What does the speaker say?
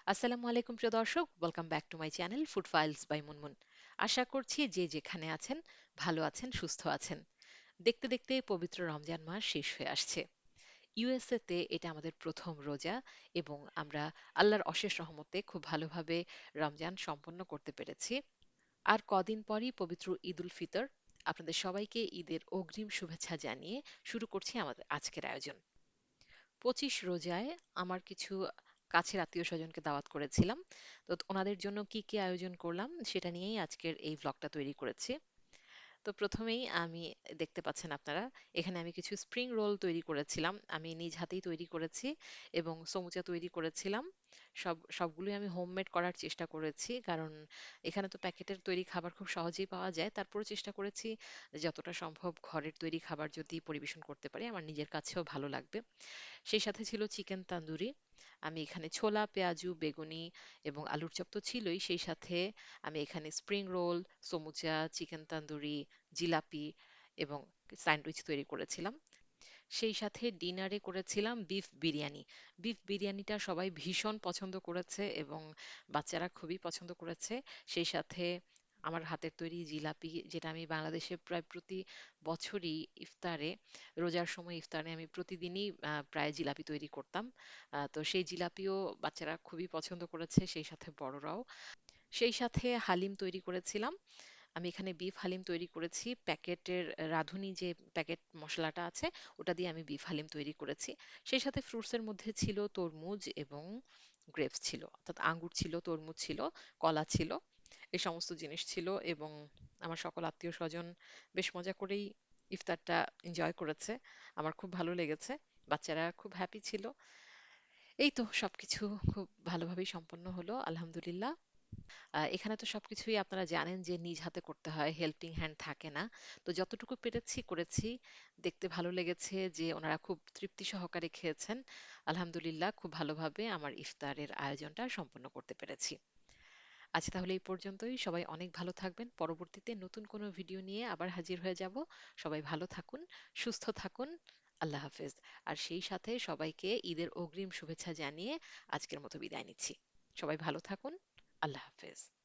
আসসালামু আলাইকুম প্রিয় দর্শক, welcome back to my channel food files by Munmun. আশা করছি যে যেখানে আছেন ভালো আছেন, সুস্থ আছেন। দেখতে দেখতে পবিত্র রমজান মাস শেষ হয়ে আসছে। ইউএসএ তে এটা আমাদের প্রথম রোজা এবং আমরা আল্লাহর অশেষ রহমতে খুব ভালোভাবে রমজান সম্পন্ন করতে পেরেছি। আর কদিন পরই পবিত্র ঈদ উল ফিতর। আপনাদের সবাইকে ঈদের অগ্রিম শুভেচ্ছা জানিয়ে শুরু করছি আমাদের আজকের আয়োজন। 25 রোজায় আমার কিছু কাছের আত্মীয়-স্বজনকে দাওয়াত করেছিলাম। তো ওনাদের জন্য কি কি আয়োজন করলাম সেটা নিয়েই আজকের এই ভ্লগটা তৈরি করেছি। তো প্রথমেই আমি দেখতে পাচ্ছেন আপনারা, এখানে আমি কিছু স্প্রিং রোল তৈরি করেছিলাম। আমি নিজ হাতেই তৈরি করেছি এবং সমুচা তৈরি করেছিলাম। সবগুলোই আমি হোমমেড করার চেষ্টা করেছি, কারণ এখানে তো প্যাকেটের তৈরি খাবার খুব সহজেই পাওয়া যায়। তারপরেও চেষ্টা করেছি যে যতটা সম্ভব ঘরের তৈরি খাবার যদি পরিবেশন করতে পারি আমার নিজের কাছেও ভালো লাগবে। সেই সাথে ছিল চিকেন তান্দুরি। আমি এখানে ছোলা, পেঁয়াজু, বেগুনি এবং আলুর চপ তো ছিলই। সেই সাথে আমি এখানে স্প্রিং রোল, সমুচা, চিকেন তান্দুরি, জিলাপি এবং স্যান্ডউইচ তৈরি করেছিলাম। সেই সাথে ডিনারে করেছিলাম বিফ বিরিয়ানি। বিফ বিরিয়ানিটা সবাই ভীষণ পছন্দ করেছে এবং বাচ্চারা খুবই পছন্দ করেছে। সেই সাথে আমার হাতের তৈরি জিলাপি, যেটা আমি বাংলাদেশে প্রায় প্রতি বছরই ইফতারে, রোজার সময় ইফতারে আমি প্রতিদিনই প্রায় জিলাপি তৈরি করতাম। তো সেই জিলাপিও বাচ্চারা খুবই পছন্দ করেছে, সেই সাথে বড়রাও। সেই সাথে হালিম তৈরি করেছিলাম। আমি এখানে বিফ হালিম তৈরি করেছি। প্যাকেটের রাঁধুনি যে প্যাকেট মশলাটা আছে ওটা দিয়ে আমি বিফ হালিম তৈরি করেছি। সেই সাথে ফ্রুটসের মধ্যে ছিল তরমুজ এবং গ্রেপস ছিল, অর্থাৎ আঙ্গুর ছিল, তরমুজ ছিল, কলা ছিল। এই সমস্ত জিনিস ছিল এবং আমার সকল আত্মীয় স্বজন বেশ মজা করেই ইফতারটা এনজয় করেছে। আমার খুব ভালো লেগেছে, বাচ্চারা খুব হ্যাপি ছিল। এই তো সবকিছু খুব ভালোভাবেই সম্পন্ন হলো, আলহামদুলিল্লাহ। এখানে তো সবকিছুই আপনারা জানেন যে নিজ হাতে করতে হয়, হেল্পিং হ্যান্ড থাকে না। তো যতটুকু পেরেছি করেছি। দেখতে ভালো লেগেছে যে ওনারা খুব তৃপ্তি সহকারে খেয়েছেন। আলহামদুলিল্লাহ, খুব ভালোভাবে আমার ইফতারের আয়োজনটা সম্পন্ন করতে পেরেছি। আজ তাহলে এই পর্যন্তই। সবাই অনেক ভালো থাকবেন। পরবর্তীতে নতুন কোনো ভিডিও নিয়ে আবার হাজির হয়ে যাব। সবাই ভালো থাকুন, সুস্থ থাকুন। আল্লাহ হাফেজ। আর সেই সাথে সবাইকে ঈদের অগ্রিম শুভেচ্ছা জানিয়ে আজকের মতো বিদায় নিচ্ছি। সবাই ভালো থাকুন। আল্লাহ হাফেজ।